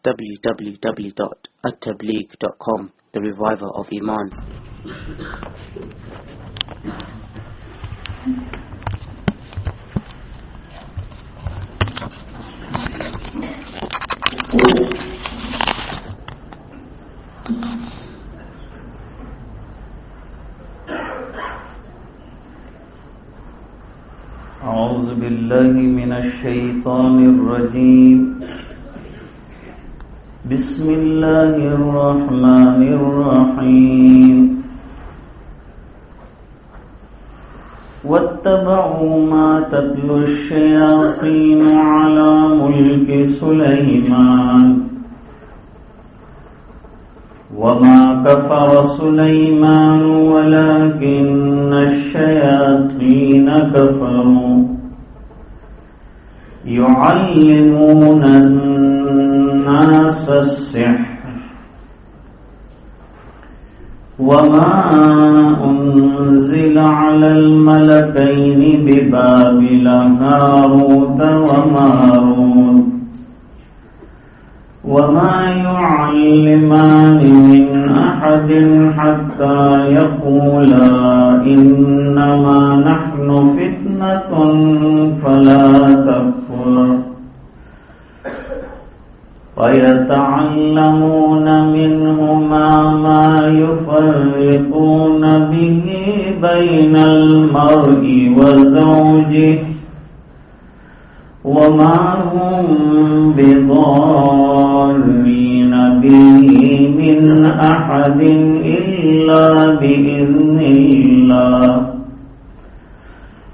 www.attableek.com, the reviver of Iman. أعوذ بالله من الشيطان الرجيم. بسم الله الرحمن الرحيم. واتبعوا ما تتلو الشياطين على ملك سليمان وما كفر سليمان ولكن الشياطين كفروا يعلمون الناس السحر وما أنزل على الملكين ببابل هاروت وماروت وما يعلمان من أحد حتى يقولا إنما نحن فتنة فلا تكفر ويتعلمون منهما ما يفرقون به بين المرء وزوجه وما هم بضارين به من أحد إلا بإذن الله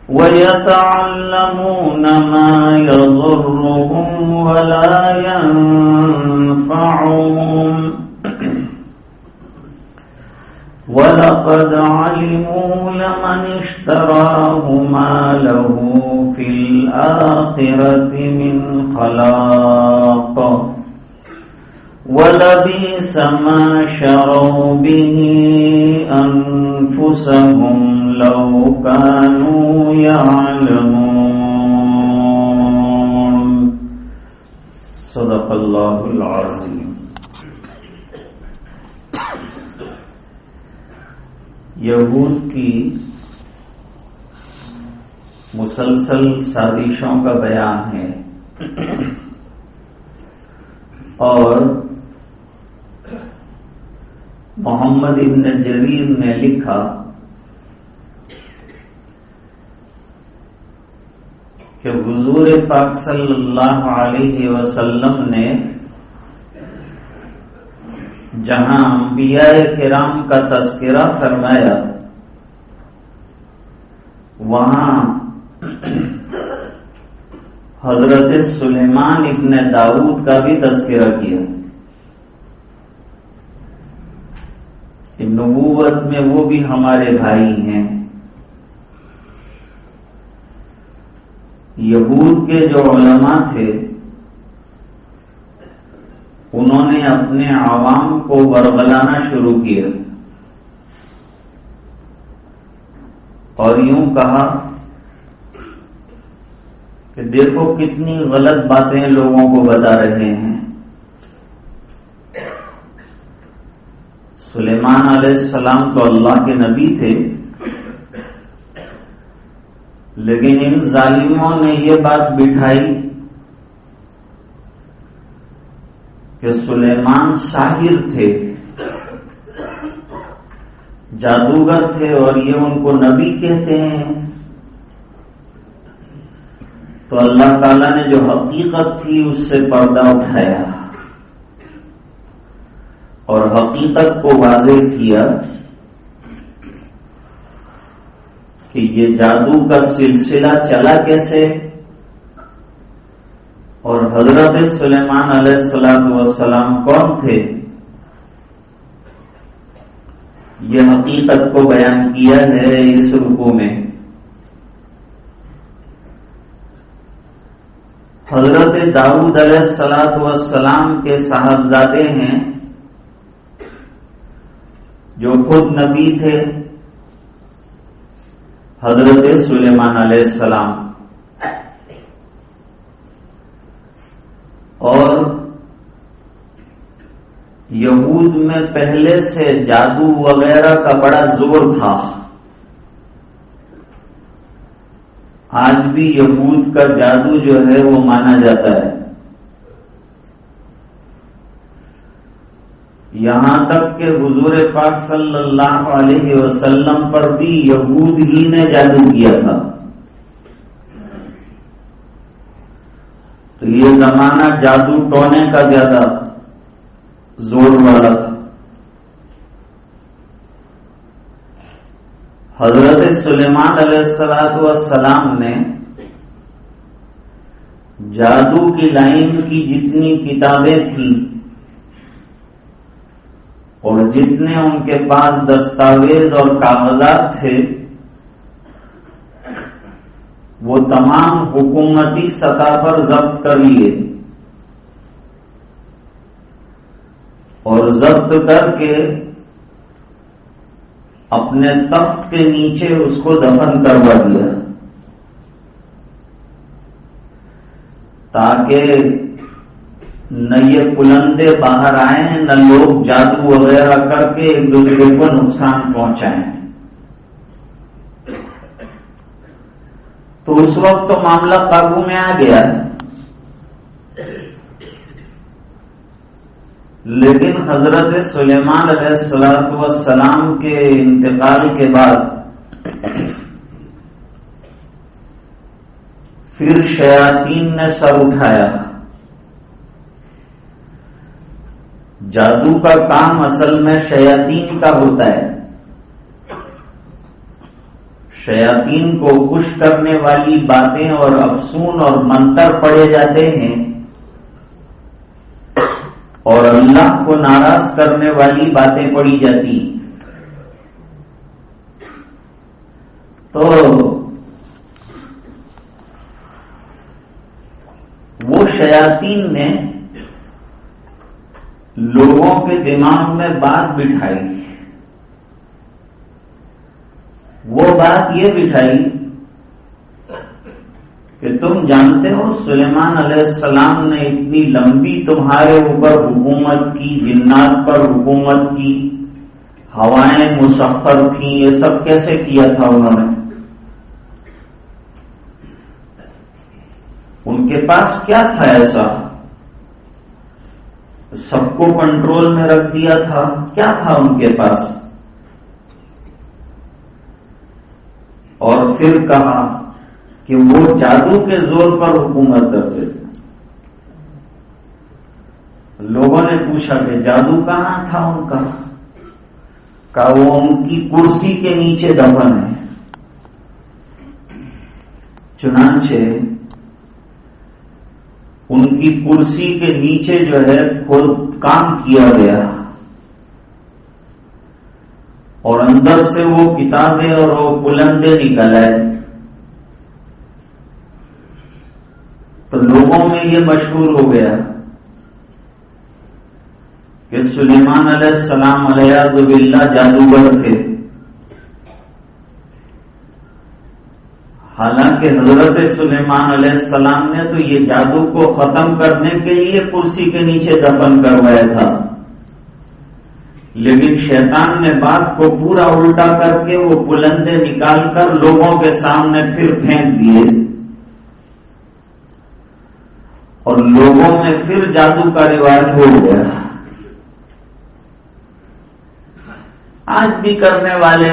ويتعلمون ما يضرهم ولا ينفعهم وَلَقَدْ عَلِمُوا لَمَنِ اشْتَرَاهُ مَا لَهُ فِي الْآخِرَةِ مِنْ خَلَاقٍ وَلَبِئْسَ مَا شَرَوْا بِهِ أَنفُسَهُمْ لَوْ كَانُوا يَعْلَمُونَ. صدق اللہ العظیم. یہود کی مسلسل سازشوں کا بیان ہے اور محمد ابن جریر نے لکھا کہ حضور پاک صلی اللہ علیہ وسلم نے جہاں انبیاء کرام کا تذکرہ فرمایا وہاں حضرت سلیمان ابن داؤد کا بھی تذکرہ کیا. نبوت میں وہ بھی ہمارے بھائی ہیں. یہود کے جو علماء تھے انہوں نے اپنے عوام کو ورغلانا شروع کیا اور یوں کہا کہ دیکھو کتنی غلط باتیں لوگوں کو بتا رہے ہیں. سلیمان علیہ السلام تو اللہ کے نبی تھے لیکن ان ظالموں نے یہ بات بٹھائی کہ سلیمان ساحر تھے، جادوگر تھے اور یہ ان کو نبی کہتے ہیں. تو اللہ تعالیٰ نے جو حقیقت تھی اس سے پردہ اٹھایا اور حقیقت کو واضح کیا کہ یہ جادو کا سلسلہ چلا کیسے اور حضرت سلیمان علیہ السلام کون تھے. یہ حقیقت کو بیان کیا ہے اس رکوع میں. حضرت داؤد علیہ السلام کے صاحبزادے ہیں جو خود نبی تھے، حضرت سلیمان علیہ السلام. اور یہود میں پہلے سے جادو وغیرہ کا بڑا زور تھا. آج بھی یہود کا جادو جو ہے وہ مانا جاتا ہے. یہاں تک کہ حضور پاک صلی اللہ علیہ وسلم پر بھی یہود ہی نے جادو کیا تھا. تو یہ زمانہ جادو ٹونے کا زیادہ زور والا تھا. حضرت سلیمان علیہ السلام نے جادو کی لائن کی جتنی کتابیں تھیں اور جتنے ان کے پاس دستاویز اور کاغذات تھے وہ تمام حکومتی سطح پر ضبط کر لیے اور ضبط کر کے اپنے تخت کے نیچے اس کو دفن کروا دیا تاکہ نہ یہ پلندے باہر آئیں نہ لوگ جادو وغیرہ کر کے ایک دوسرے کو نقصان پہنچائیں. تو اس وقت تو معاملہ قابو میں آ گیا. لیکن حضرت سلیمان علیہ السلام کے انتقال کے بعد پھر شیاطین نے سر اٹھایا. جادو کا کام اصل میں شیاطین کا ہوتا ہے. شیاطین کو خوش کرنے والی باتیں اور افسون اور منتر پڑے جاتے ہیں اور اللہ کو ناراض کرنے والی باتیں پڑھی جاتی. تو وہ شیاطین نے لوگوں کے دماغ میں بات بٹھائی. وہ بات یہ بٹھائی کہ تم جانتے ہو سلیمان علیہ السلام نے اتنی لمبی تمہارے اوپر حکومت کی، جنات پر حکومت کی، ہوائیں مسخر تھیں، یہ سب کیسے کیا تھا انہوں نے؟ ان کے پاس کیا تھا ایسا؟ سب کو کنٹرول میں رکھ دیا تھا؟ کیا تھا ان کے پاس؟ اور پھر کہا کہ وہ جادو کے زور پر حکومت کرتے تھے. لوگوں نے پوچھا کہ جادو کہاں تھا ان کا؟ کہا وہ ان کی کرسی کے نیچے دفن ہے. چنانچہ ان کی کرسی کے نیچے جو ہے خود کام کیا گیا اور اندر سے وہ کتابیں اور وہ پلندے نکل آئے. تو لوگوں میں یہ مشہور ہو گیا کہ سلیمان علیہ السلام علیہ باللہ جادوگر تھے. حالانکہ حضرت سلیمان علیہ السلام نے تو یہ جادو کو ختم کرنے کے لیے کرسی کے نیچے دفن کروایا تھا، لیکن شیطان نے بات کو پورا الٹا کر کے وہ بلندے نکال کر لوگوں کے سامنے پھر پھینک دیے اور لوگوں میں پھر جادو کا رواج ہو گیا. آج بھی کرنے والے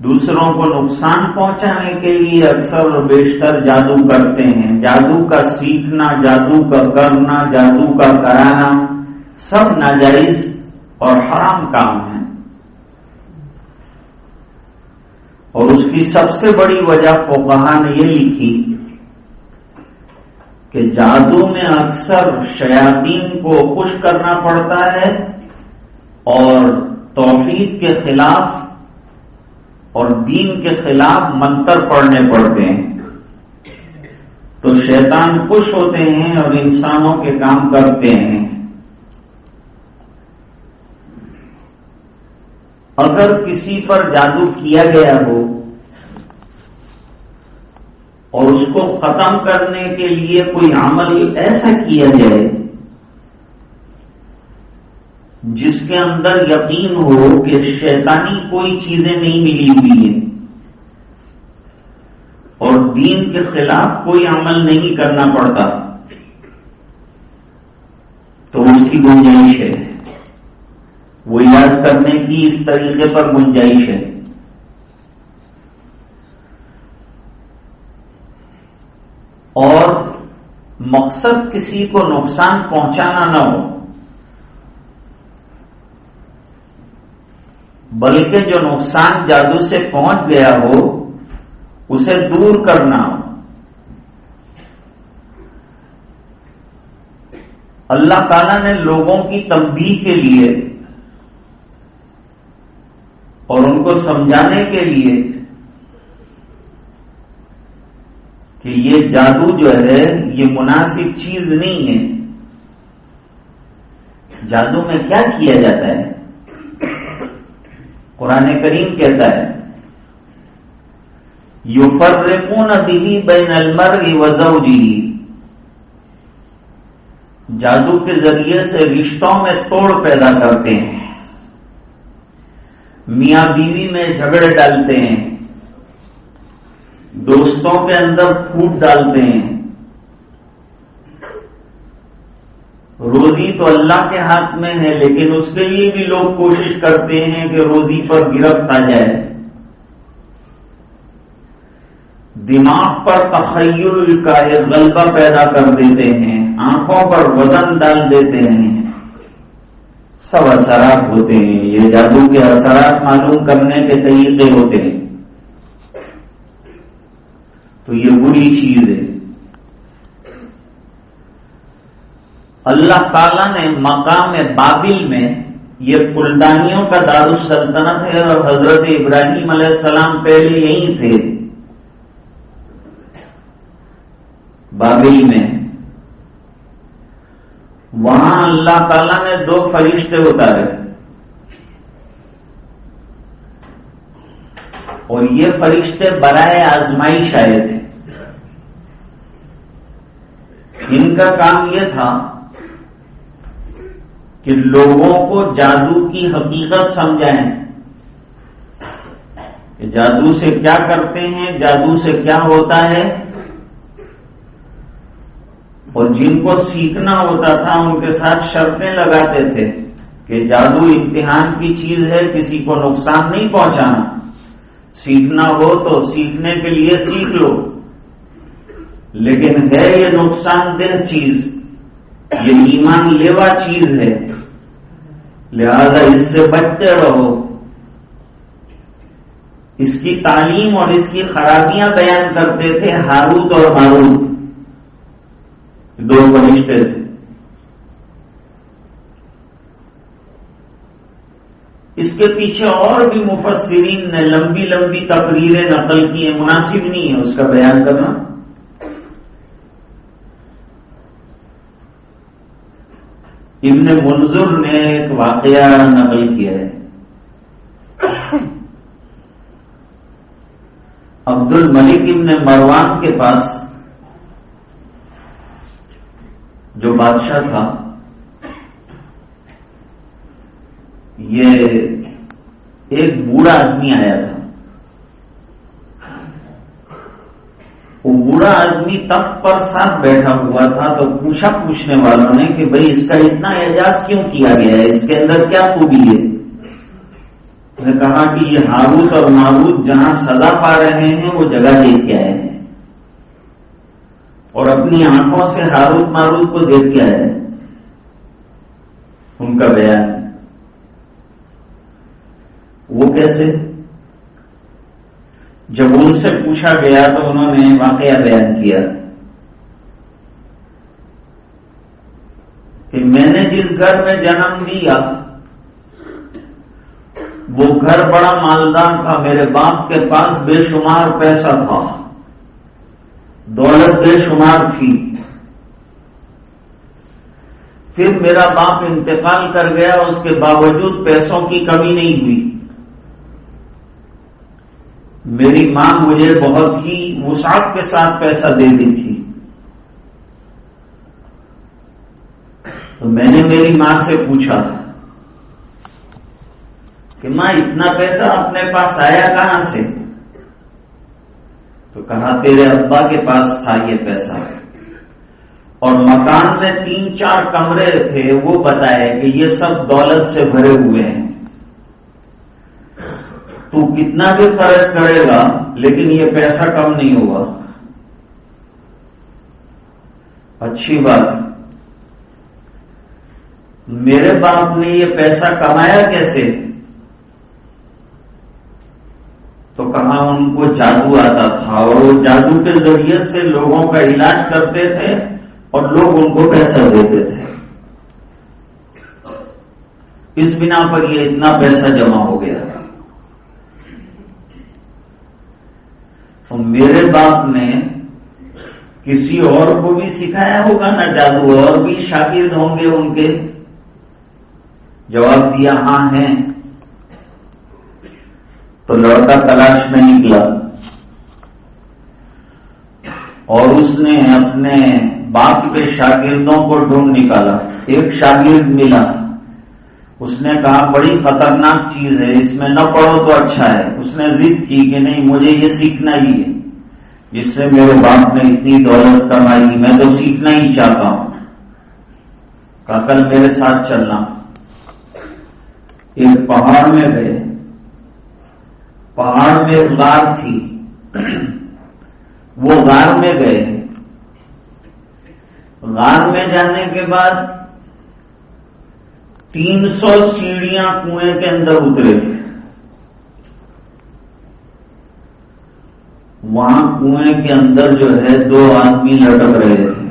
دوسروں کو نقصان پہنچانے کے لیے اکثر و بیشتر جادو کرتے ہیں. جادو کا سیکھنا، جادو کا کرنا، جادو کا کرانا سب ناجائز اور حرام کام ہے. اور اس کی سب سے بڑی وجہ فقہا نے یہ لکھی کہ جادو میں اکثر شیاطین کو خوش کرنا پڑتا ہے اور توحید کے خلاف اور دین کے خلاف منتر پڑھنے پڑتے ہیں. تو شیطان خوش ہوتے ہیں اور انسانوں کے کام کرتے ہیں. اگر کسی پر جادو کیا گیا ہو اور اس کو ختم کرنے کے لیے کوئی عمل ایسا کیا جائے جس کے اندر یقین ہو کہ شیطانی کوئی چیزیں نہیں ملی ہوئی ہیں اور دین کے خلاف کوئی عمل نہیں کرنا پڑتا، تو اس کی گنجائش ہے، وہ علاج کرنے کی اس طریقے پر گنجائش ہے۔ اور مقصد کسی کو نقصان پہنچانا نہ ہو، بلکہ جو نقصان جادو سے پہنچ گیا ہو اسے دور کرنا ہو۔ اللہ تعالیٰ نے لوگوں کی تنبیہ کے لیے اور ان کو سمجھانے کے لیے کہ یہ جادو جو ہے یہ مناسب چیز نہیں ہے۔ جادو میں کیا کیا جاتا ہے؟ قرآن کریم کہتا ہے یفرقون به بین المرء وزوجہ، جادو کے ذریعے سے رشتوں میں توڑ پیدا کرتے ہیں، میاں بیوی میں جھگڑے ڈالتے ہیں، دوستوں کے اندر پھوٹ ڈالتے ہیں۔ روزی تو اللہ کے ہاتھ میں ہے، لیکن اس کے لیے بھی لوگ کوشش کرتے ہیں کہ روزی پر گرفت آ جائے۔ دماغ پر تخیل کا ایک غلبہ پیدا کر دیتے ہیں، آنکھوں پر وزن ڈال دیتے ہیں، سب اثرات ہوتے ہیں۔ یہ جادو کے اثرات معلوم کرنے کے طریقے ہوتے ہیں، تو یہ بری چیز ہے۔ اللہ تعالیٰ نے مقام بابل میں، یہ کلدانیوں کا دارالسلطنت ہے اور حضرت ابراہیم علیہ السلام پہلے یہیں تھے بابل میں، وہاں اللہ تعالیٰ نے 2 فرشتے اتارے اور یہ فرشتے برائے آزمائش آئے تھے۔ ان کا کام یہ تھا کہ لوگوں کو جادو کی حقیقت سمجھائیں کہ جادو سے کیا کرتے ہیں، جادو سے کیا ہوتا ہے، اور جن کو سیکھنا ہوتا تھا ان کے ساتھ شرطیں لگاتے تھے کہ جادو امتحان کی چیز ہے، کسی کو نقصان نہیں پہنچانا، سیکھنا ہو تو سیکھنے کے لیے سیکھ لو، لیکن ہے یہ نقصان دہ چیز، یہ ایمان لیوا چیز ہے، لہذا اس سے بچتے رہو۔ اس کی تعلیم اور اس کی خرابیاں بیان کرتے تھے ہاروت اور ماروت، 2 فرشتے تھے۔ اس کے پیچھے اور بھی مفسرین نے لمبی لمبی تقریریں نقل کی ہیں، مناسب نہیں ہے اس کا بیان کرنا۔ ابن منظر نے ایک واقعہ نقل کیا ہے، عبد الملک ابن مروان کے پاس جو بادشاہ تھا، یہ ایک بوڑھا آدمی آیا تھا۔ وہ بوڑھا آدمی تخت پر ساتھ بیٹھا ہوا تھا، تو پوچھا پوچھنے والوں نے کہ بھئی اس کا اتنا اعجاز کیوں کیا گیا ہے، اس کے اندر کیا خوبی ہے؟ اس نے کہا کہ یہ ہاروت اور ماروت جہاں سزا پا رہے ہیں وہ جگہ دیکھ کے آئے ہیں، اور اپنی آنکھوں سے ہاروت ماروت کو دیکھ کے آئے ہیں۔ ان کا بیان وہ کیسے؟ جب ان سے پوچھا گیا تو انہوں نے واقعہ بیان کیا کہ میں نے جس گھر میں جنم لیا وہ گھر بڑا مالدار تھا، میرے باپ کے پاس بے شمار پیسہ تھا، دولت بے شمار تھی۔ پھر میرا باپ انتقال کر گیا، اس کے باوجود پیسوں کی کمی نہیں ہوئی۔ میری ماں مجھے بہت ہی وسعت کے ساتھ پیسہ دے دی تھی، تو میں نے میری ماں سے پوچھا کہ ماں اتنا پیسہ اپنے پاس آیا کہاں سے؟ تو کہا تیرے ابا کے پاس تھا یہ پیسہ، اور مکان میں 3-4 کمرے تھے، وہ بتائے کہ یہ سب دولت سے بھرے ہوئے ہیں، تو کتنا بھی خرچ کرے گا لیکن یہ پیسہ کم نہیں ہوگا۔ اچھی بات، میرے باپ نے یہ پیسہ کمایا کیسے؟ تو کہا ان کو جادو آتا تھا، اور وہ جادو کے ذریعے سے لوگوں کا علاج کرتے تھے اور لوگ ان کو پیسہ دیتے تھے، اس بنا پر یہ اتنا پیسہ جمع ہو گیا۔ تو میرے باپ نے کسی اور کو بھی سکھایا ہوگا نا جادو، اور بھی شاگرد ہوں گے ان کے؟ جواب دیا ہاں ہیں۔ تو لڑکا تلاش میں نکلا اور اس نے اپنے باپ کے شاگردوں کو ڈھونڈ نکالا۔ ایک شاگرد ملا، اس نے کہا بڑی خطرناک چیز ہے، اس میں نہ پڑھو تو اچھا ہے۔ اس نے ضد کی کہ نہیں، مجھے یہ سیکھنا ہی ہے، جس سے میرے باپ نے اتنی دولت کمائی، میں تو سیکھنا ہی چاہتا ہوں۔ کہا کل میرے ساتھ چلنا۔ ایک پہاڑ میں گئے، پہاڑ میں ایک غار تھی، وہ غار میں گئے۔ غار میں جانے کے بعد 300 سیڑھیاں کنویں کے اندر اترے۔ وہاں کنویں کے اندر جو ہے 2 آدمی لٹک رہے تھے،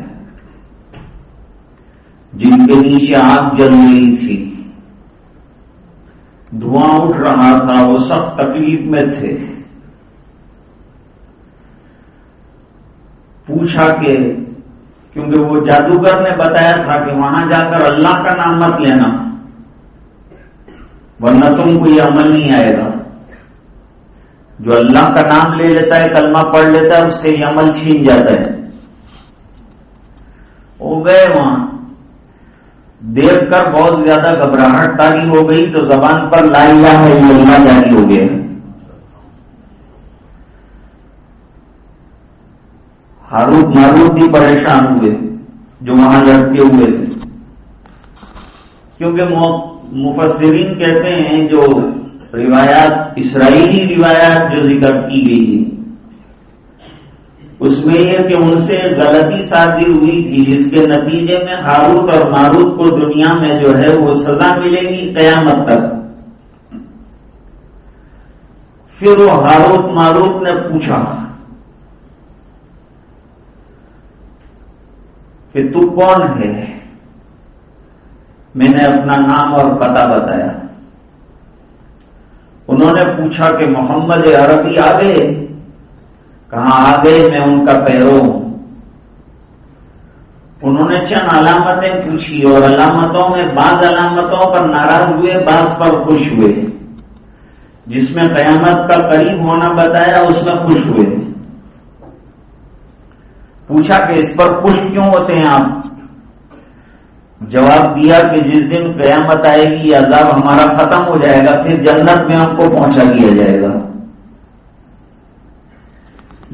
جن کے نیچے آگ جل رہی تھی، دھواں اٹھ رہا تھا، وہ سخت تکلیف میں تھے۔ پوچھا کہ کیونکہ وہ جادوگر نے بتایا تھا کہ وہاں جا کر اللہ کا نام مت لینا ورنہ تم کو یہ عمل نہیں آئے گا۔ جو اللہ کا نام لے لیتا ہے، کلمہ پڑھ لیتا ہے، اس سے یہ عمل چھین جاتا ہے۔ وہ گئے وہاں، دیکھ کر بہت زیادہ گھبراہٹ طاری ہو گئی، تو زبان پر لا الہ الا اللہ جاری ہو گیا۔ ہاروت ماروت بھی پریشان ہوئے جو وہاں لڑکے ہوئے تھے، کیونکہ مفسرین کہتے ہیں جو روایات، اسرائیلی روایات جو ذکر کی گئی ہے، اس میں یہ کہ ان سے غلطی سازی ہوئی تھی، جس کے نتیجے میں ہاروت اور ماروت کو دنیا میں جو ہے وہ سزا ملے گی قیامت تک۔ پھر وہ ہاروت ماروت نے پوچھا کہ تو کون ہے؟ میں نے اپنا نام اور پتہ بتایا۔ انہوں نے پوچھا کہ محمد عربی آ گئے؟ کہاں آ گئے، میں ان کا پیرو ہوں۔ انہوں نے چند علامتیں پوچھی، اور علامتوں میں بعض علامتوں پر ناراض ہوئے، بعض پر خوش ہوئے۔ جس میں قیامت کا قریب ہونا بتایا، اس میں خوش ہوئے۔ پوچھا کہ اس پر خوش کیوں ہوتے ہیں آپ؟ جواب دیا کہ جس دن قیامت آئے گی، عذاب ہمارا ختم ہو جائے گا، پھر جنت میں ہم کو پہنچا دیا جائے گا۔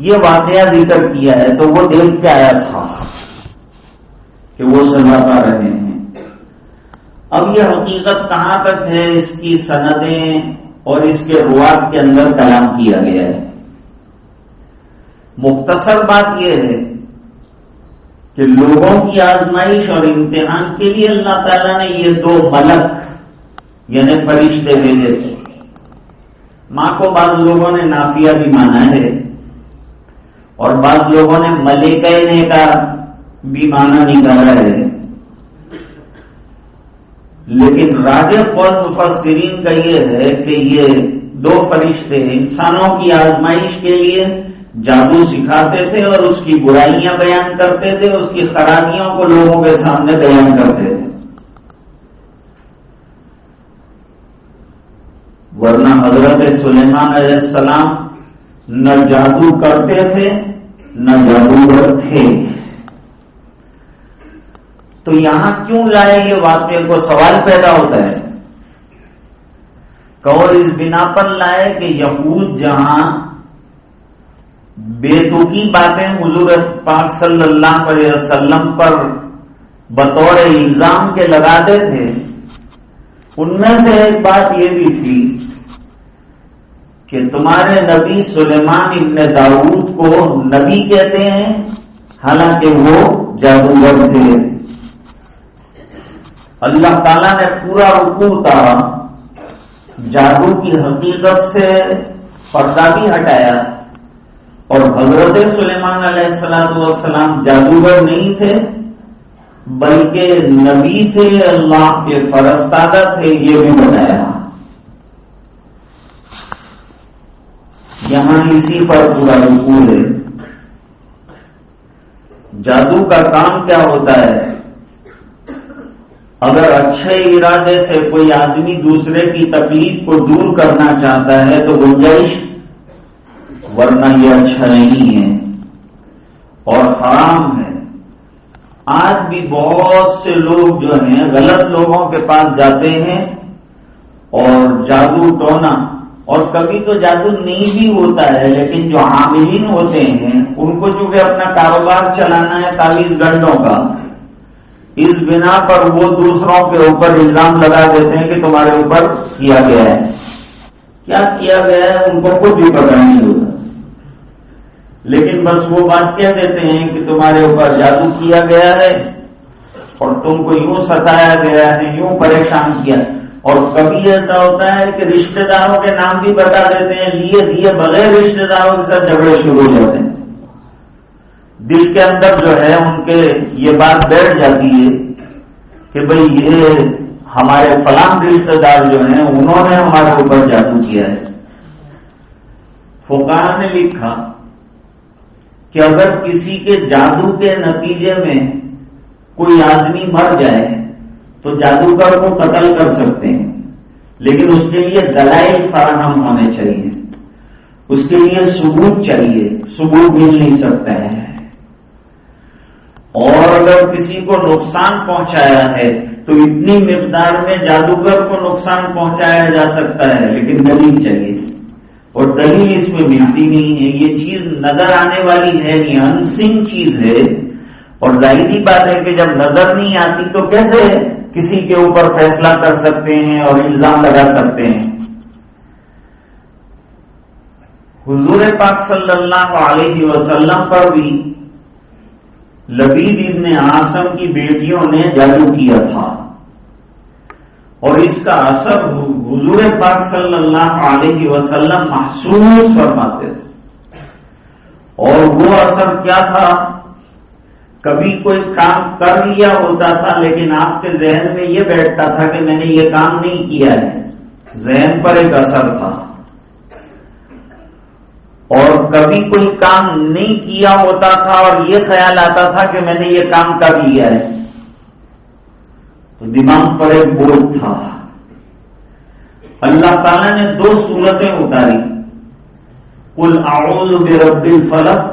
یہ واقعہ ذکر کیا ہے، تو وہ دیکھ کے آیا تھا کہ وہ سزا پا رہے ہیں۔ اب یہ حقیقت کہاں تک ہے، اس کی سندیں اور اس کے روات کے اندر کلام کیا گیا ہے۔ مختصر بات یہ ہے کہ لوگوں کی آزمائش اور امتحان کے لیے اللہ تعالیٰ نے یہ 2 ملک یعنی فرشتے بھیجے تھے۔ ماں کو بعض لوگوں نے نافیہ بھی مانا ہے، اور بعض لوگوں نے ملکہ نے کا بھی مانا نکالا ہے، لیکن راجح قول مفسرین کا یہ ہے کہ یہ 2 فرشتے انسانوں کی آزمائش کے لیے جادو سکھاتے تھے، اور اس کی برائیاں بیان کرتے تھے، اس کی خرابیوں کو لوگوں کے سامنے بیان کرتے تھے۔ ورنہ حضرت سلیمان علیہ السلام نہ جادو کرتے تھے نہ جادوگر تھے۔ تو یہاں کیوں لائے یہ واقعے کو؟ سوال پیدا ہوتا ہے۔ قول اس بنا پر لائے کہ یہود جہاں بیتوکی باتیں حضور پاک صلی اللہ علیہ وسلم پر بطور الزام کے لگاتے تھے، ان میں سے ایک بات یہ بھی تھی کہ تمہارے نبی سلیمان ابن داؤد کو نبی کہتے ہیں، حالانکہ وہ جادوگر تھے۔ اللہ تعالیٰ نے پورا رکوع اتارا، جادو کی حقیقت سے پردہ بھی ہٹایا، اور حضرت سلیمان علیہ السلام جادوگر نہیں تھے بلکہ نبی تھے، اللہ کے فرستادہ تھے، یہ بھی بتایا۔ یہاں اسی پر پورا رکوع ہے۔ جادو کا کام کیا ہوتا ہے؟ اگر اچھے ارادے سے کوئی آدمی دوسرے کی تکلیف کو دور کرنا چاہتا ہے تو گنجائش، ورنہ یہ اچھا نہیں ہے اور حرام ہے۔ آج بھی بہت سے لوگ جو ہیں غلط لوگوں کے پاس جاتے ہیں اور جادو ٹونا، اور کبھی تو جادو نہیں بھی ہوتا ہے، لیکن جو عاملین ہوتے ہیں ان کو چونکہ اپنا کاروبار چلانا ہے تعویذ گنڈوں کا، اس بنا پر وہ دوسروں کے اوپر الزام لگا دیتے ہیں کہ تمہارے اوپر کیا گیا ہے۔ کیا کیا گیا ہے ان کو خود بھی پتہ نہیں ہوتا، لیکن بس وہ بات کہہ دیتے ہیں کہ تمہارے اوپر جادو کیا گیا ہے اور تم کو یوں ستایا گیا ہے، یوں پریشان کیا۔ اور کبھی ایسا ہوتا ہے کہ رشتہ داروں کے نام بھی بتا دیتے ہیں، لیے دیے بغیر رشتہ داروں کے ساتھ جھگڑے شروع ہو جاتے ہیں۔ دل کے اندر جو ہے ان کے یہ بات بیٹھ جاتی ہے کہ بھئی یہ ہمارے فلاں رشتہ دار جو ہیں انہوں نے ہمارے اوپر جادو کیا ہے۔ فقہاء نے لکھا کہ اگر کسی کے جادو کے نتیجے میں کوئی آدمی مر جائے تو جادوگر کو قتل کر سکتے ہیں، لیکن اس کے لیے دلائل فراہم ہونے چاہیے، اس کے لیے ثبوت چاہیے، ثبوت مل نہیں سکتا ہے۔ اور اگر کسی کو نقصان پہنچایا ہے تو اتنی مقدار میں جادوگر کو نقصان پہنچایا جا سکتا ہے، لیکن دلیل چاہیے، اور دلیل اس میں ملتی نہیں ہے۔ یہ چیز نظر آنے والی ہے، یہ انسین چیز ہے، اور ظاہری بات ہے کہ جب نظر نہیں آتی تو کیسے کسی کے اوپر فیصلہ کر سکتے ہیں اور الزام لگا سکتے ہیں۔ حضور پاک صلی اللہ علیہ وسلم پر بھی لبید ابن عاصم کی بیٹیوں نے جادو کیا تھا، اور اس کا اثر حضور پاک صلی اللہ علیہ وسلم محسوس فرماتے تھے۔ اور وہ اثر کیا تھا؟ کبھی کوئی کام کر لیا ہوتا تھا لیکن آپ کے ذہن میں یہ بیٹھتا تھا کہ میں نے یہ کام نہیں کیا ہے، ذہن پر ایک اثر تھا۔ اور کبھی کوئی کام نہیں کیا ہوتا تھا اور یہ خیال آتا تھا کہ میں نے یہ کام کر لیا ہے، تو دماغ پر ایک بوجھ تھا۔ اللہ تعالیٰ نے 2 صورتیں اتاری، قل اعوذ برب الفلق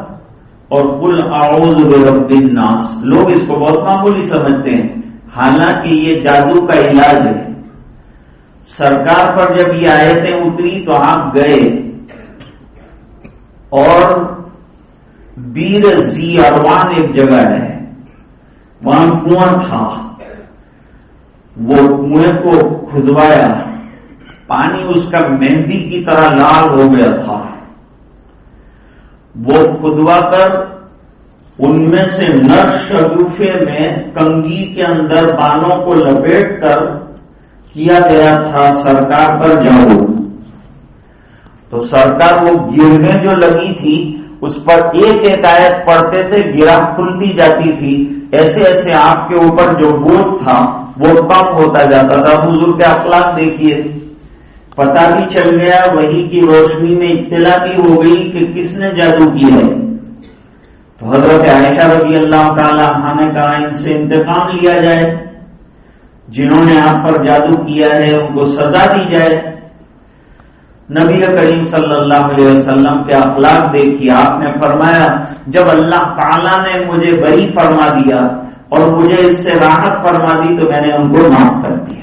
اور قل اعوذ برب الناس۔ لوگ اس کو بہت معمولی سمجھتے ہیں، حالانکہ یہ جادو کا علاج ہے۔ سرکار پر جب یہ آیتیں اتری تو آپ گئے اور بیر زی اروان ایک جگہ ہے، وہاں کنواں تھا، وہ کنویں کو کھدوایا، پانی اس کا مہندی کی طرح لال ہو گیا تھا۔ وہ کھدوا کر ان میں سے نر شگوفے میں کنگھی کے اندر بانوں کو لپیٹ کر کیا گیا تھا سرکار پر جاؤ۔ تو سرکار وہ گرہیں جو لگی تھی اس پر ایک ایک آیت پڑھتے تھے، گرہ کھلتی جاتی تھی، ایسے ایسے آپ کے اوپر جو بوجھ تھا وہ کم ہوتا جاتا تھا۔ حضور کے اخلاق دیکھیے، پتہ بھی چل گیا، وحی کی روشنی میں اطلاع بھی ہو گئی کہ کس نے جادو کیا ہے۔ تو حضرت عائشہ رضی اللہ تعالی عنہا نے کہا ان سے انتقام لیا جائے، جنہوں نے آپ پر جادو کیا ہے ان کو سزا دی جائے۔ نبی کریم صلی اللہ علیہ وسلم کے اخلاق دیکھیے، آپ نے فرمایا جب اللہ تعالیٰ نے مجھے بری فرما دیا اور مجھے اس سے راحت فرما دی تو میں نے ان کو معاف کر دیا۔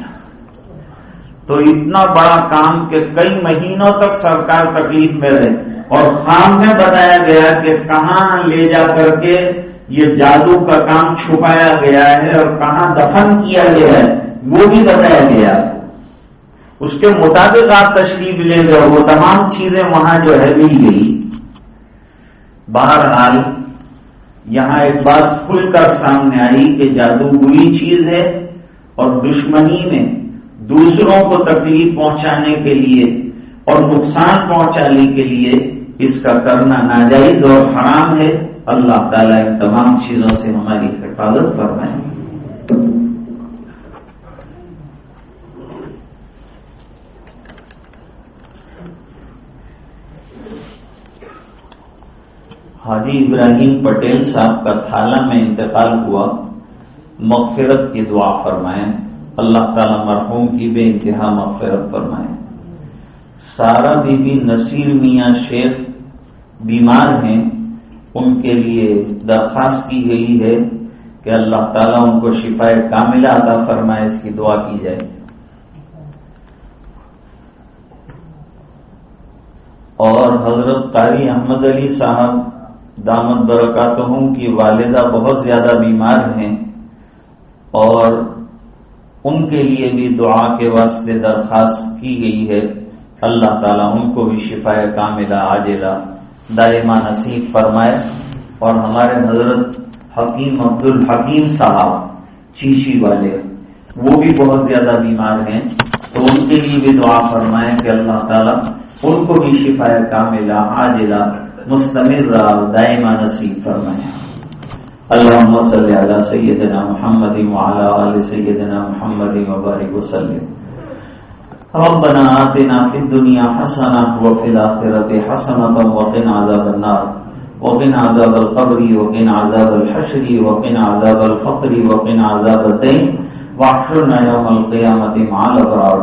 تو اتنا بڑا کام کہ کئی مہینوں تک سرکار تکلیف میں رہے، اور خواب میں بتایا گیا کہ کہاں لے جا کر کے یہ جادو کا کام چھپایا گیا ہے اور کہاں دفن کیا گیا ہے وہ بھی بتایا گیا۔ اس کے مطابق آپ تشریف لے گئے، وہ تمام چیزیں وہاں جو ہے مل گئی۔ بہرحال یہاں ایک بات کھل کر سامنے آئی کہ جادو بری چیز ہے، اور دشمنی میں دوسروں کو تکلیف پہنچانے کے لیے اور نقصان پہنچانے کے لیے اس کا کرنا ناجائز اور حرام ہے۔ اللہ تعالیٰ ان تمام چیزوں سے ہماری حفاظت فرمائے۔ حاجی ابراہیم پٹیل صاحب کا تھالہ میں انتقال ہوا، مغفرت کی دعا فرمائیں۔ اللہ تعالیٰ مرحوم کی بے انتہا مغفرت فرمائیں۔ سارا بی بی نصیر میاں شیخ بیمار ہیں، ان کے لیے درخواست کی گئی ہے کہ اللہ تعالیٰ ان کو شفاء کاملہ عطا فرمائے، اس کی دعا کی جائے۔ اور حضرت قاری احمد علی صاحب دامت برکاتہم کی والدہ بہت زیادہ بیمار ہیں، اور ان کے لیے بھی دعا کے واسطے درخواست کی گئی ہے۔ اللہ تعالیٰ ان کو بھی شفاء کاملہ عاجلہ دائمہ نصیب فرمائے۔ اور ہمارے حضرت حکیم عبد الحکیم صاحب چیشی والے، وہ بھی بہت زیادہ بیمار ہیں، تو ان کے لیے بھی دعا فرمائیں کہ اللہ تعالیٰ ان کو بھی شفاء کاملہ عاجلہ مستمرہ دائمہ نصیب فرمائے۔ اللہم صلی علی سیدنا محمد وعلی آل سیدنا محمد وبارک وسلم۔ ربنا آتنا فی الدنیا حسنہ وفی الآخرۃ حسنۃ وقنا عذاب النار وقنا عذاب القبر وقنا عذاب الحشر وقنا عذاب الفقر وقنا عذاب الدین واحشرنا یوم القیامۃ مع الابرار۔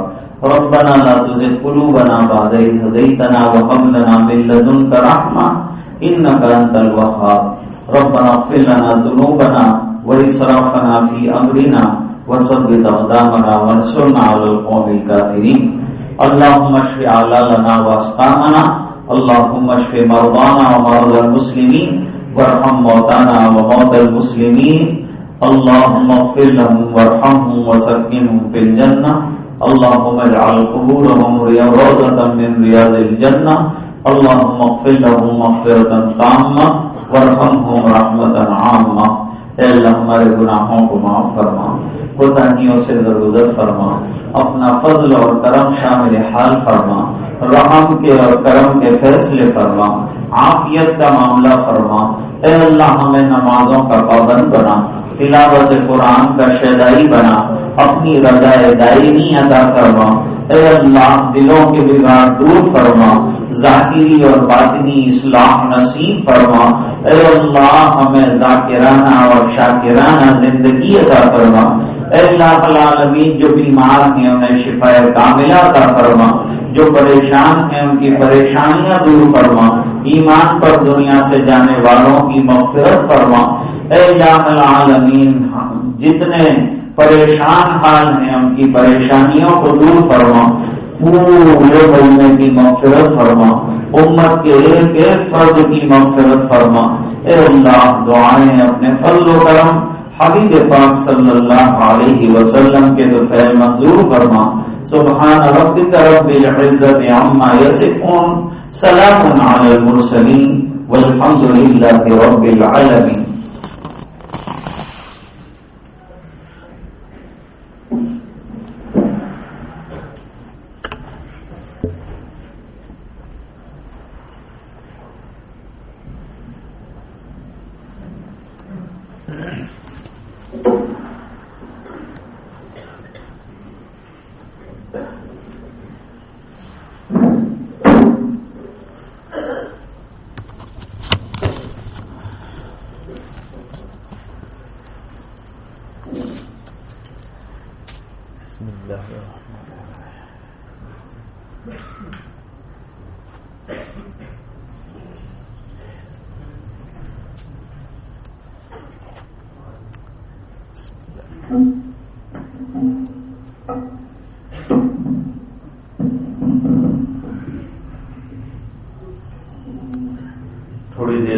ربنا لا تزغ قلوبنا بعد إذ هديتنا وهب لنا من لدنك رحمة إنك أنت الوهاب۔ ربنا اغفر لنا ذنوبنا وإسرافنا في أمرنا وثبت أقدامنا وانصرنا على القوم الكافرين۔ اللهم اشف أعلالنا وأسقامنا، اللهم اشف مرضانا ومرضى المسلمين وارحم موتانا وموتى المسلمين، اللهم اغفر لهم وارحمهم وسكنهم في الجنة، اللهم اجعل قبورهم روضة من رياض الجنة، اللهم اغفر لهم مغفرة تامة وارحمهم رحمة عامة۔ اے اللہ ہمارے گناہوں کو معاف فرما، کوتاہیوں سے درگزر فرما، اپنا فضل اور کرم شامل حال فرما، رحم کے اور کرم کے فیصلے فرما، عافیت کا معاملہ فرما۔ اے اللہ ہمیں نمازوں کا پابند بنا، تلاوت قرآن کا شیدائی بنا، اپنی رضا دائمی عطا فرما۔ اے اللہ دلوں کے بگاڑ دور فرما، ظاہری اور باطنی اصلاح نصیب فرما۔ اے اللہ ہمیں ذاکرانہ اور شاکرانہ زندگی عطا فرما۔ اے اللہ العالمین جو بیمار ہیں انہیں شفاء کاملہ عطا فرما، جو پریشان ہیں ان کی پریشانیاں دور فرما، ایمان پر دنیا سے جانے والوں کی مغفرت فرما۔ اے اللہ العالمین جتنے پریشان حال ہیں ان کی پریشانیوں کو دور فرما، پورے مہینے کی مغفرت فرما، امت کے ایک ایک فرد کی مغفرت فرما۔ اے اللہ دعائیں اپنے فضل و کرم حبیب پاک صلی اللہ علیہ وسلم کے فعل منظور فرما۔ سبحان ربک رب العزت عما یصفون، سلام علی المرسلین والحمد للہ رب العالمین۔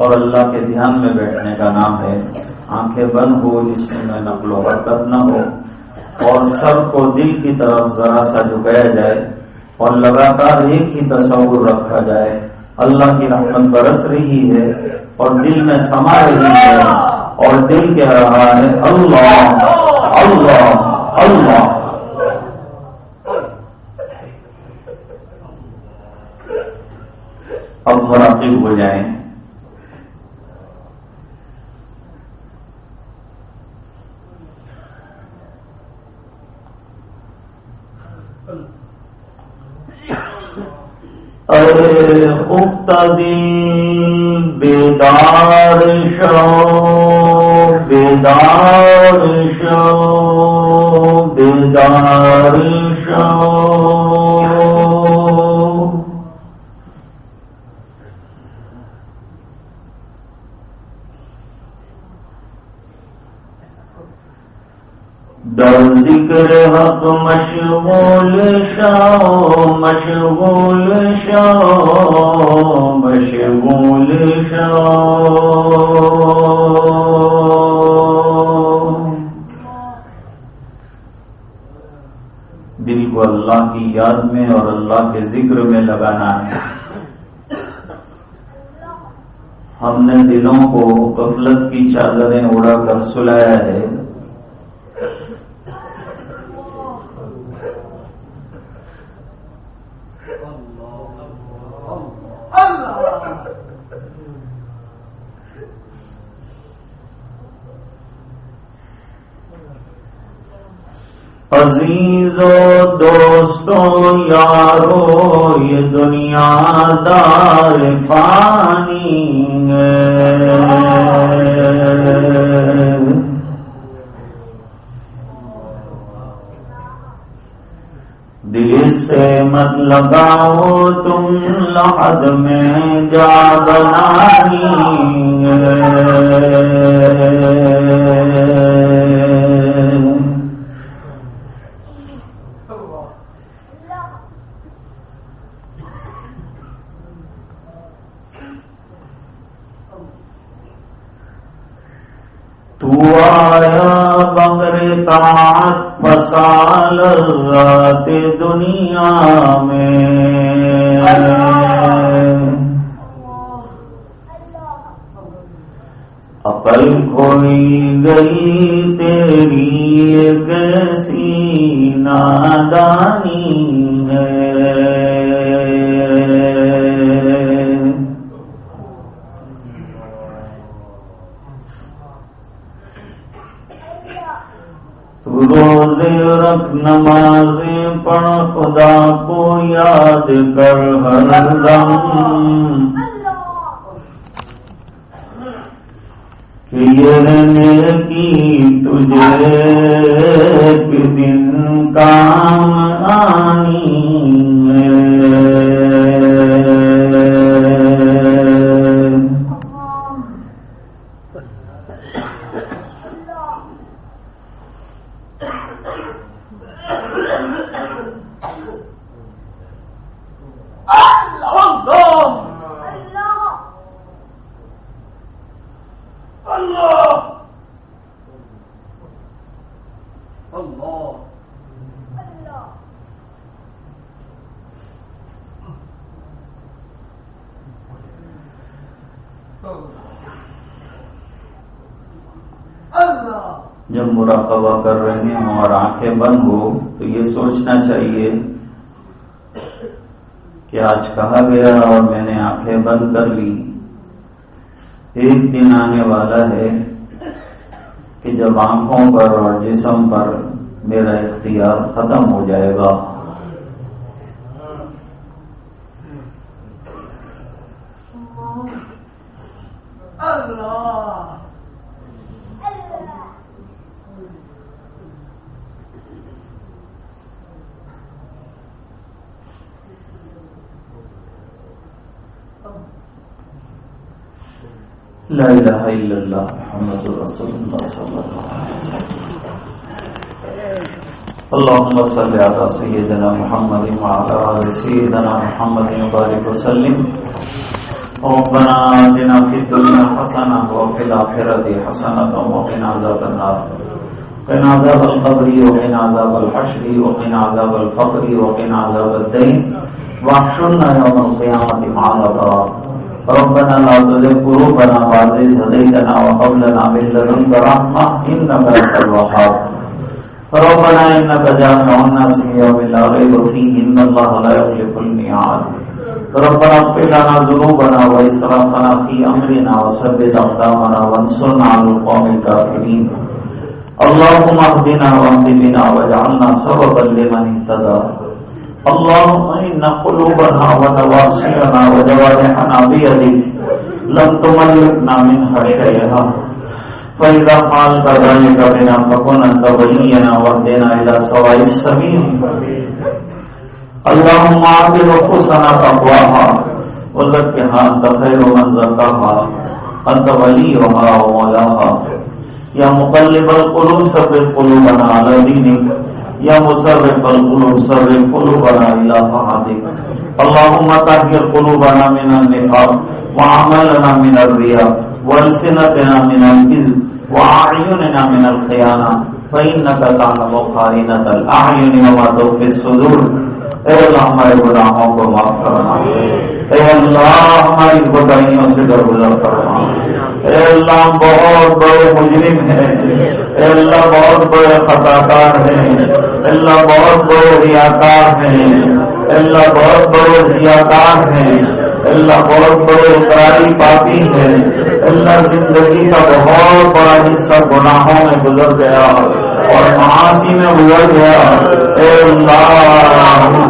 اور اللہ کے دھیان میں بیٹھنے کا نام ہے. آنکھیں بند ہو جس میں نقل و حرکت نہ ہو اور سر کو دل کی طرف ذرا سا جھکایا جائے اور لگاتار ایک ہی تصور رکھا جائے. اللہ کی رحمت برس رہی ہے اور دل میں سما رہی ہے اور دل کہہ رہا ہے اللہ اللہ اللہ. اب مراقب ہو جائیں. اے افتادی بیدار شو بیدار شو بیدار شو. در ذکر حق مشغول شو مشغول شو مشغول شو. دل کو اللہ کی یاد میں اور اللہ کے ذکر میں لگانا ہے. ہم نے دلوں کو غفلت کی چادریں اڑا کر سلایا ہے. عزیزو دوستو یارو یہ دنیا دار فانی ہے. لگاؤ تم لحد میں جا بنانی تو آیا بغیر طاعت فسال ذات دنیا میں عقل کھوئی گئی تیری کیسی نادانی ہے روزے رکھ نمازیں پڑھ خدا کو یاد کر ہر دم کہ یہ نیکی تجھے ایک دن کام آنی ہے جب مراقبہ کر رہے ہوں اور آنکھیں بند ہو تو یہ سوچنا چاہیے کہ آج کہا گیا اور میں نے آنکھیں بند کر لی. ایک دن آنے والا ہے کہ جب آنکھوں پر اور جسم پر میرا اختیار ختم ہو جائے گا. لا الہ الا اللہ محمد رسول اللہ صلی اللہ علیہ وسلم. اللهم صل على سيدنا محمد وعلى آل سيدنا محمد وبارك وسلم. ربنا آتنا في الدنيا حسنة وفي الآخرة حسنة وقنا عذاب النار. قنا عذاب القبر وقنا عذاب الحشر وقنا عذاب الفقر وقنا عذاب الدين واحشرنا يوم القيامة مع الأبرار. ربنا لا تزغ قلوبنا بعد إذ هديتنا وهب لنا من لدنك رحمة إنك أنت الوهاب. ربنا إنك جامع الناس ليوم لا ريب فيه إن الله لا يخلف الميعاد. ربنا اغفر لنا ذنوبنا وإسرافنا في أمرنا وثبت أقدامنا وانصرنا على القوم الكافرين. اللهم اهدنا واهد بنا واجعلنا سببا لمن اهتدى. اللهم إن قلوبنا ونواصينا وجوارحنا بيدك لم تملكنا منها شيئا فإذا فعلت ذلك بنا فكن أنت ولينا واهدنا إلى سواء السبيل. اللهم آت نفوسنا تقواها وزكها أنت خير من زكاها أنت وليها ومولاها. يا مقلب القلوب ثبت قلوبنا على دينك. يا مصرف القلوب صرف قلوبنا إلى طاعتك. اللهم طهر قلوبنا من النفاق وعملنا من الرياء وألسنتنا من الكذب وأعيننا من الخيانة فإنك تعلم خائنة الأعين وما تخفي الصدور. اے اللہ ہمارے گناہوں کو معاف کرنا. اے اللہ ہماری بدائیوں سے درگزر کرنا. اے اللہ ہم بہت بڑے مجرم ہیں. اے اللہ بہت بڑے خطاکار ہیں. اے اللہ بہت بڑے ریاکار ہیں. اے اللہ بہت بڑے ضیاکار ہیں. اے اللہ بہت بڑے اقراری پاپی ہیں. اے اللہ زندگی کا بہت بڑا حصہ گناہوں میں گزر گیا اور معاصی میں گزر گیا. اے اللہ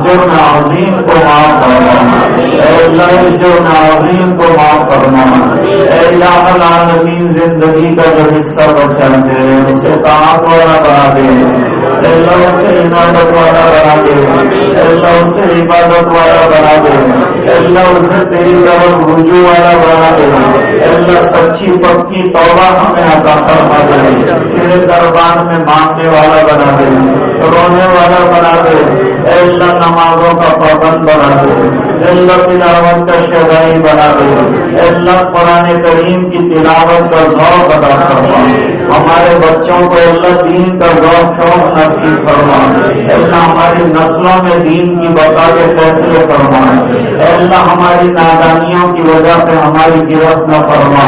جرم عظیم کو معاف کرنا. اے اللہ جرم عظیم کو معاف کرنا. اے اللہ العالمین زندگی کا جو حصہ بچا دے اسے طاعت والا بنا دے. اے اللہ اسے عنایت والا بنا دے. اللہ اسے عبادت والا بنا دے، اللہ اسے تیری طرف رجوع والا بنا دے، اللہ سچی پکی توبہ ہمیں عطا فرما دے، تیرے دربار میں مانگنے والا بنا دے، رونے والا بنا دے، اللہ نمازوں کا پابند بنا دے، اللہ تلاوت کا شہدائی بنا دے، اللہ قرآن کریم کی تلاوت کا ذوق عطا فرما، ہمارے بچوں کو اللہ دین کا ذوق شوق نصیب فرما، اللہ ہماری نسلوں میں دین کی بقا کے فیصلے فرما، اللہ ہماری نادانیوں کی وجہ سے ہماری گرفت نہ فرما،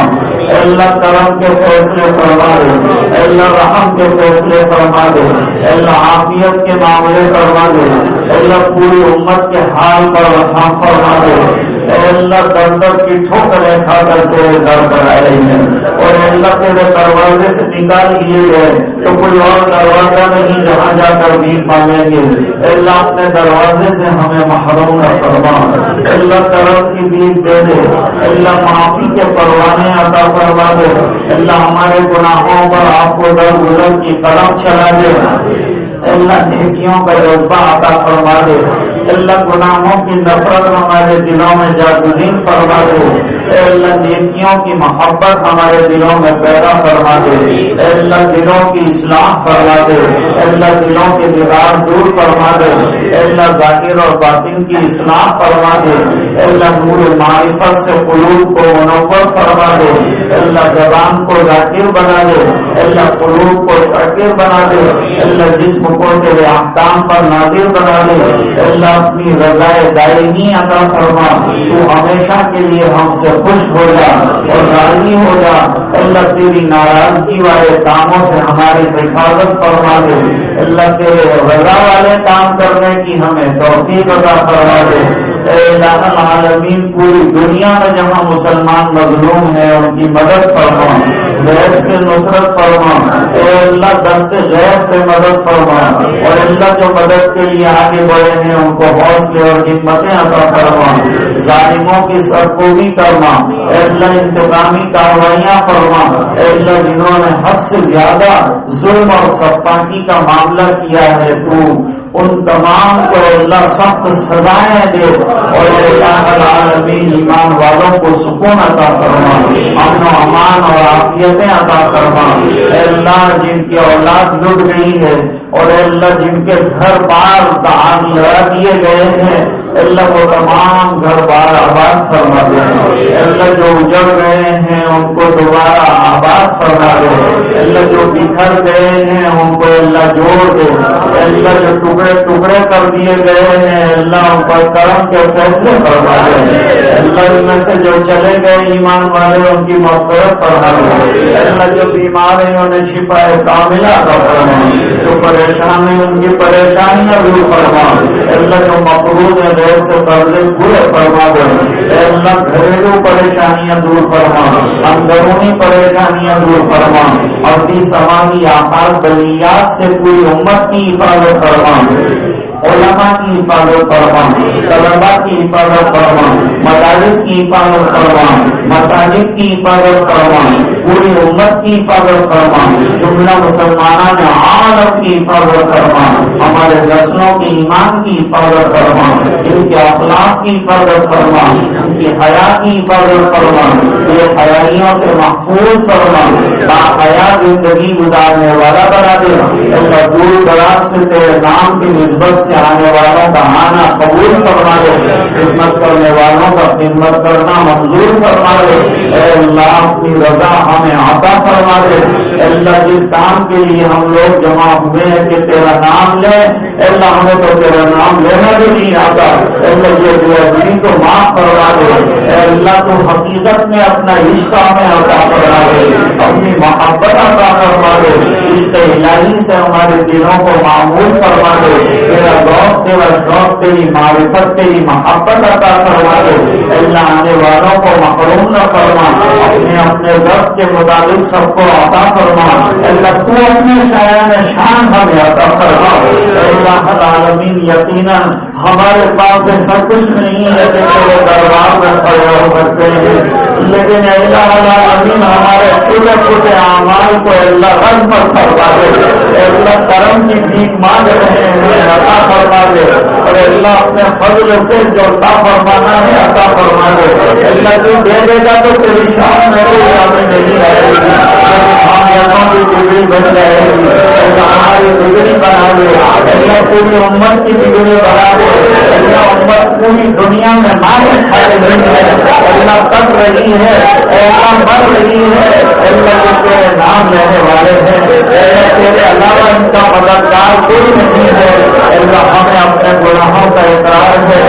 اللہ کرم کے فیصلے فرما دے، اللہ رحم کے فیصلے فرما دے، اللہ عافیت کے معاملے فرما دے، اللہ پوری امت کے حال پر رحم فرما دے، اللہ در در کی ٹھوکریں کھا کر تیرے در پر آئے ہیں اور اللہ تیرے دروازے سے نکال لیے گئے تو کوئی اور دروازہ نہیں جہاں جا کر بھی پائیں گے، اللہ اپنے دروازے سے ہمیں محروم نہ فرما، اللہ کرم کی دید دے دے، اللہ معافی کے پروانے عطا فرما دے، اللہ ہمارے گناہوں پر آپ کو در گزر کی قدم چلا دے، اللہ نیکیوں کا جذبہ عطا فرما دے، اللہ گناہوں کی نفرت ہمارے دلوں میں جاگزین فرما دے، اللہ نیکیوں کی محبت ہمارے دلوں میں پیدا فرما دے، اللہ دلوں کی اصلاح فرما دے، اللہ دلوں کے بگاڑ دور فرما دے، اللہ ظاہر اور باطن کی اصلاح فرما دے، اللہ نور معرفت سے قلوب کو منور فرما دے، اللہ زبان کو ذاکر بنا دے، اللہ قلوب کو شاکر بنا دے، اللہ جسم کو تیرے احکام پر ناظر بنا دے، اللہ اپنی رضائے دائمی عطا فرما، تو ہمیشہ کے لیے ہم سے خوش ہو جا اور راضی ہو جا، اللہ تیری ناراضگی والے کاموں سے ہماری حفاظت فرما دے، اللہ تیرے رضا والے کام کرنے کی ہمیں توفیق عطا فرما دے، اے الہ العالمین پوری دنیا میں جہاں مسلمان مظلوم ہیں ان کی مدد فرما، غیر سے نصرت فرما، اے اللہ دست غیر سے مدد فرما، اور اللہ جو مدد کے لیے آگے بڑھے ہیں ان کو حوصلے اور ہمتیں عطا فرما، ظالموں کی سرکوبی کرنا، اے اللہ انتقامی کارروائیاں فرما، اے اللہ جنہوں نے حد سے زیادہ ظلم اور سفاکی کا معاملہ کیا ہے تو ان تمام کو اللہ سخت سزائیں دے، اور الہ العالمین ایمان والوں کو سکون عطا فرما، امن و امان اور عافیتیں عطا فرما، اے اللہ جن کی اولاد لٹ گئی ہے اور اے اللہ جن کے گھر بار تعان لگا دیے گئے ہیں، اللہ وہ تمام گھر بار آباد فرما دے، اللہ جو اجڑ گئے ہیں ان کو دوبارہ آباد فرما دے، اللہ جو بکھر گئے ہیں ان کو اللہ جوڑ دے، اللہ جو ٹکڑے ٹکڑے کر دیے گئے ہیں اللہ ان پر کرم کے فیصلے فرما دے، اللہ ان میں سے جو چلے گئے ایمان والے ان کی مغفرت فرما دے، اللہ جو بیمار ہیں انہیں شفا کاملہ عطا فرما، جو پریشان ہیں ان کی پریشانیاں دور فرما، اللہ جو مقروض ہے سے قرضے پورے فرما دے، اے اللہ گھریلو پریشانیاں دور فرما، اندرونی پریشانیاں دور فرما، اور بھی سماجی آفات بلیات سے پوری امت کی حفاظت فرما، علماء کی حفاظت فرما، طلبا کی حفاظت فرما، مدارس کی حفاظت فرما، مساجد کی حفاظت فرما، پوری امت کی حفاظت فرما، جملہ مسلمانان عالم کی حفاظت فرما، ہمارے نسلوں کی ایمان کی حفاظت فرما، ان کے اخلاق کی حفاظت فرما، ان کی حیا کی حفاظت فرما، یہ حیائیوں سے محفوظ فرما، باحیا زندگی گزارنے والا بنا دے، اللہ دور دراز سے تیرے نام کی نسبت سے آنے والوں کا آنا قبول فرما دے، خدمت کرنے والوں کا خدمت کرنا منظور فرما دے، اے اللہ اپنی رضا ہمیں عطا فرما دے، اللہ جس کام کے لیے ہم لوگ جمع ہوئے ہیں کہ تیرا نام لے، اللہ ہمیں تو تیرا نام لینا بھی نہیں آتا، اللہ یہ دل کو معاف فرما دے، اے اللہ تو حقیقت میں اپنا عشق ہمیں عطا فرما دے، اپنی محبت عطا فرما دے، عشق الہی سے ہمارے دلوں کو معمول فرما دے، تیرا ذوق تیرا شوق تیری معرفت تیری محبت عطا فرما دے، اللہ آنے والوں کو محروم نہ فرما، اپنے ضبط کے مطابق سب کو عطا فرما، اللہ تو اپنے شایان شان ہمیں عطا فرما، اللہ العالمین یقیناً ہمارے پاس ایسا کچھ نہیں ہے کہ وہ دربار میں کھڑے ہو کرتے ہیں، لیکن اللہ العالمین ہمارے چھوٹے چھوٹے اعمال کو اللہ رحم پر فرما دے، اللہ کرم کی بھیک مانگ رہے ہیں عطا فرما دے، اور اللہ اپنے فضل سے جو عطا فرمانا ہے عطا فرما دے۔ اللہ تو دے دے گا تو تیری شان میرے سامنے نہیں آئے گی، کامیابوں کی ڈگری بن جائے گی، اللہ ہماری ڈگری بنا دے، اللہ پوری امت کی ڈگری بنا دے، اللہ امت پوری دنیا میں مارے کھائے رہی ہے، اللہ تک رہی ہے، اللہ مر رہی ہے، اللہ کے تیرے نام لینے والے ہیں، اللہ تیرے علاوہ ان کا مددگار کوئی نہیں ہے، اللہ ہمیں اپنے گناہوں کا اقرار ہے،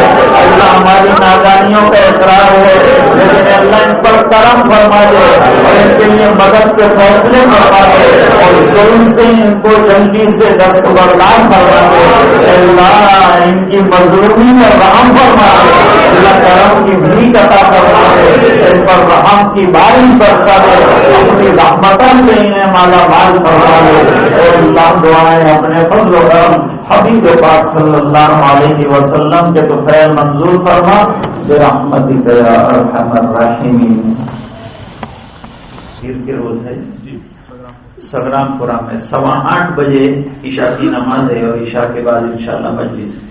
اللہ ہماری نادانیوں کا اقرار ہے، لیکن اللہ ان پر کرم فرما دے اور ان کے لیے مدد کے فیصلے فرما دے اور ظلم سے ان کو جلدی سے دستبردار فرما دے، اللہ ان کی مظلومی میں رحم فرما دے، اللہ کرم کی بھیک عطا فرما دے، ان پر رحم کی بارش برسا دے، اپنی رحمتوں سے انہیں مالا مال فرما دے، اور اللہ دعائیں اپنے فضل و کرم حبیب پاک صلی اللہ علیہ وسلم کے تو خیر منظور فرما برحمتک یا ارحم الراحمین۔ پیر کے روز ہے سگرام پورہ میں 8:15 بجے عشاء کی نماز ہے اور عشاء کے بعد انشاءاللہ مجلس ہے۔